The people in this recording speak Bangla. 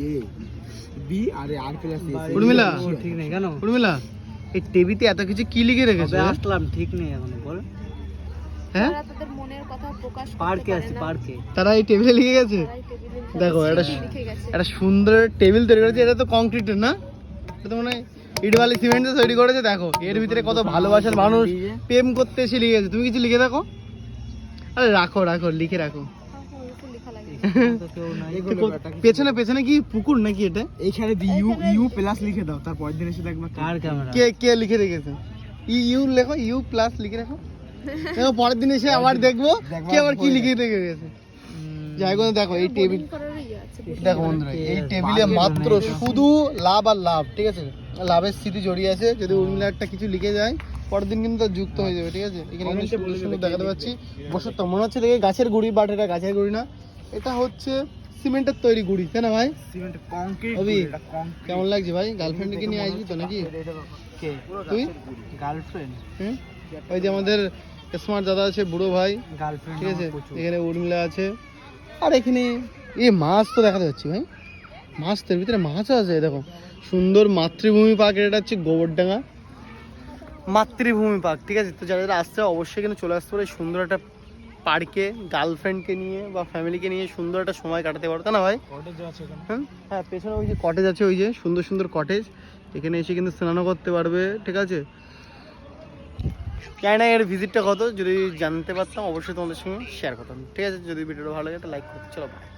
A B R R plus এ। উর্মিলা ঠিক নেই কেন? উর্মিলা এই টিভিতে এত কিছু কি লিখে রেখেছে? আসলাম ঠিক নেই এখন বল। হ্যাঁ তারা তাদের মনের কথা প্রকাশ করতে পার্কে পারে আছে না। পার্কে। তারা এই টেবিলে লিখে গেছে। তারাই টেবিলে দেখো লিখে একটা গেছে। একটা সুন্দর টেবিল তৈরি করেছে। এটা তো কংক্রিটের না, এটা তো মনে হয় ইট বালি সিমেন্ট দিয়ে তৈরি করেছে। দেখো এর ভিতরে কত ভালোবাসার মানুষ প্রেম করতে এসে লিখে গেছে। তুমি কিছু লিখে দেখো। আরে রাখো রাখো, লিখে রাখো। লেখা লাগে। তো কেউ নাই। পেছনে পেছনে কি পুকুর নাকি এটা? এইখানে বি ইউ ইউ প্লাস লিখে দাও, তারপর দিন এসে দেখবা কার ক্যামেরা? কে কে লিখে রেখেছে? ইউ লেখো, ইউ প্লাস লিখে রাখো। দেখো পরের দিন এসে আবার দেখবো কে আবার কি লিখে রেখে গেছে। যাই হোক দেখো এই টেবিল, করারই আছে। দেখো বন্ধুরা এই টেবিলে মাত্র শুধু লাভ আর লাভ, ঠিক আছে? লাভের স্মৃতি জড়িয়ে আছে। যদি উর্মিলা একটা কিছু লিখে যায় পরের দিন কিন্তু তার যুক্ত হয়ে যাবে, ঠিক আছে? এখানে কিন্তু সুন্দর সুন্দর দেখাতে পাচ্ছি। বছর তো মনে হচ্ছে দেখে গাছের গুড়ি, বাট এটা গাছের গুড়ি না, এটা হচ্ছে সিমেন্টের তৈরি গুড়ি, তাই না ভাই? Cement concrete. অভি, এটা কংক্রিট। কেমন লাগছে ভাই? গার্লফ্রেন্ডকে নিয়ে আসবি তো নাকি কে? তুই? গার্লফ্রেন্ড। হুম, ওই যে আমাদের স্মার্ট দাদা আছে, বুড়ো ভাই, গার্লফ্রেন্ড ঠিক আছে? এখানে উর্মিলা আছে। আর এখানে এই মাছ তো দেখাতে যাচ্ছি ভাই, মাছ তোর ভিতরে মাছ আছে। দেখো সুন্দর মাতৃভূমি পার্ক, এটা হচ্ছে গোবরডাঙ্গা মাতৃভূমি পার্ক, ঠিক আছে? তো যারা যারা আসছে অবশ্যই এখানে চলে আসতে পারে। এই সুন্দর একটা পার্কে গার্লফ্রেন্ডকে নিয়ে বা ফ্যামিলিকে নিয়ে সুন্দর একটা সময় কাটাতে পারো, তাই না ভাই? কটেজ আছে এখানে। হ্যাঁ হ্যাঁ, পেছনে ওই যে কটেজ আছে, ওই যে সুন্দর সুন্দর কটেজ, এখানে এসে কিন্তু স্নানও করতে পারবে, ঠিক আছে? জানি না এর ভিজিটটা কত, যদি জানতে পারতাম অবশ্যই তোমাদের সঙ্গে শেয়ার করতাম, ঠিক আছে? যদি ভিডিওটা ভালো লাগে লাইক করতে, চলো বাই।